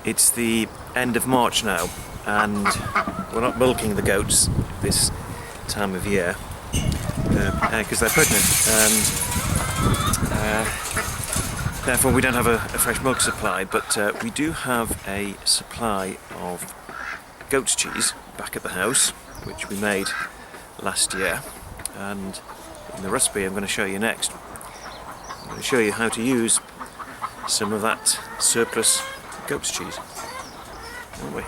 It's the end of March now, and we're not milking the goats this time of year because they're pregnant, and therefore we don't have a fresh milk supply, but we do have a supply of goat's cheese back at the house, which we made last year, and in the recipe I'm going to show you next. I'm going to show you how to use some of that surplus goat's cheese, won't we?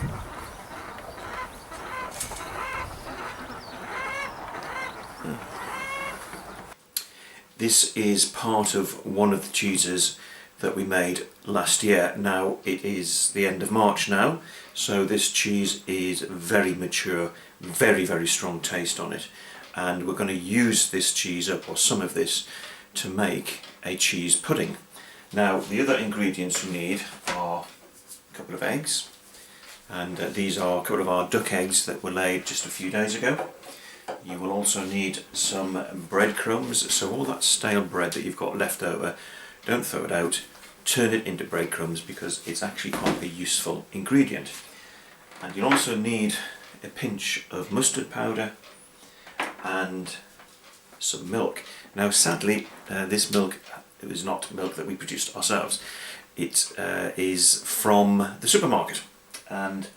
This is part of one of the cheeses that we made last year. Now it is the end of March now, so this cheese is very mature, very strong taste on it, and we're going to use this cheese up, or some of this, to make a cheese pudding. Now the other ingredients we need are a couple of eggs, and these are a couple of our duck eggs that were laid just a few days ago. You will also need some breadcrumbs, so all that stale bread that you've got left over, don't throw it out, turn it into breadcrumbs because it's actually quite a useful ingredient. And you'll also need a pinch of mustard powder and some milk. Now sadly this milk is not milk that we produced ourselves, it is from the supermarket, and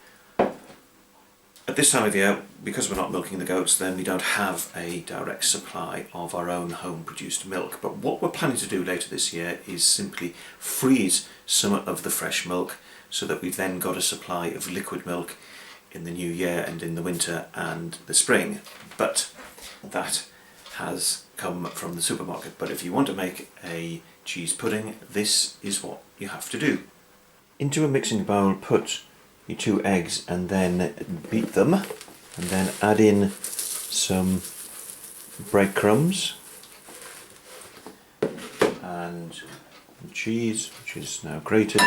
at this time of year, because we're not milking the goats, then we don't have a direct supply of our own home produced milk. But what we're planning to do later this year is simply freeze some of the fresh milk so that we've then got a supply of liquid milk in the new year and in the winter and the spring. But that has come from the supermarket. But if you want to make a cheese pudding, this is what you have to do. Into a mixing bowl, put your 2 eggs and then beat them, and then add in some breadcrumbs and cheese, which is now grated,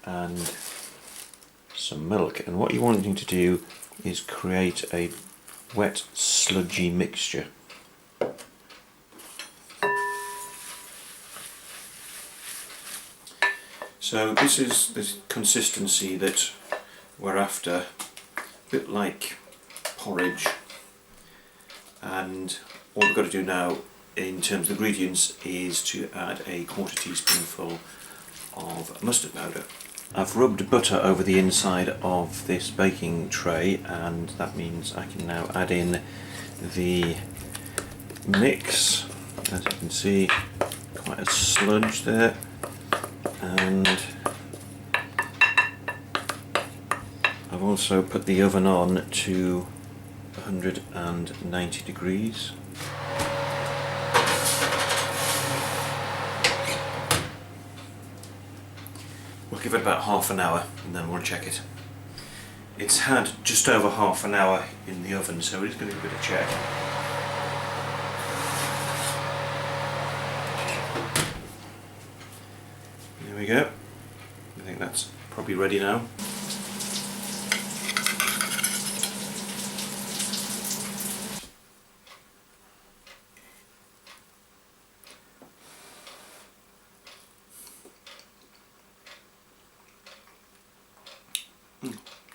and some milk. And what you're wanting to do is create a wet sludgy mixture. So this is the consistency that we're after, a bit like porridge, and all we've got to do now in terms of ingredients is to add a 1/4 teaspoonful of mustard powder. I've rubbed butter over the inside of this baking tray, and that means I can now add in the mix. As you can see, quite a sludge there. And I've also put the oven on to 190 degrees. We'll give it about half an hour and then we'll check it. It's had just over half an hour in the oven, so it's going to give it a check. There we go. I think that's probably ready now.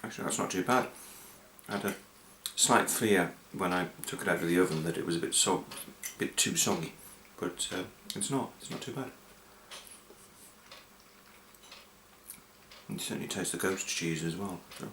Actually, that's not too bad. I had a slight fear when I took it out of the oven that it was a bit too soggy, but it's not too bad. You certainly taste the goat's cheese as well. So.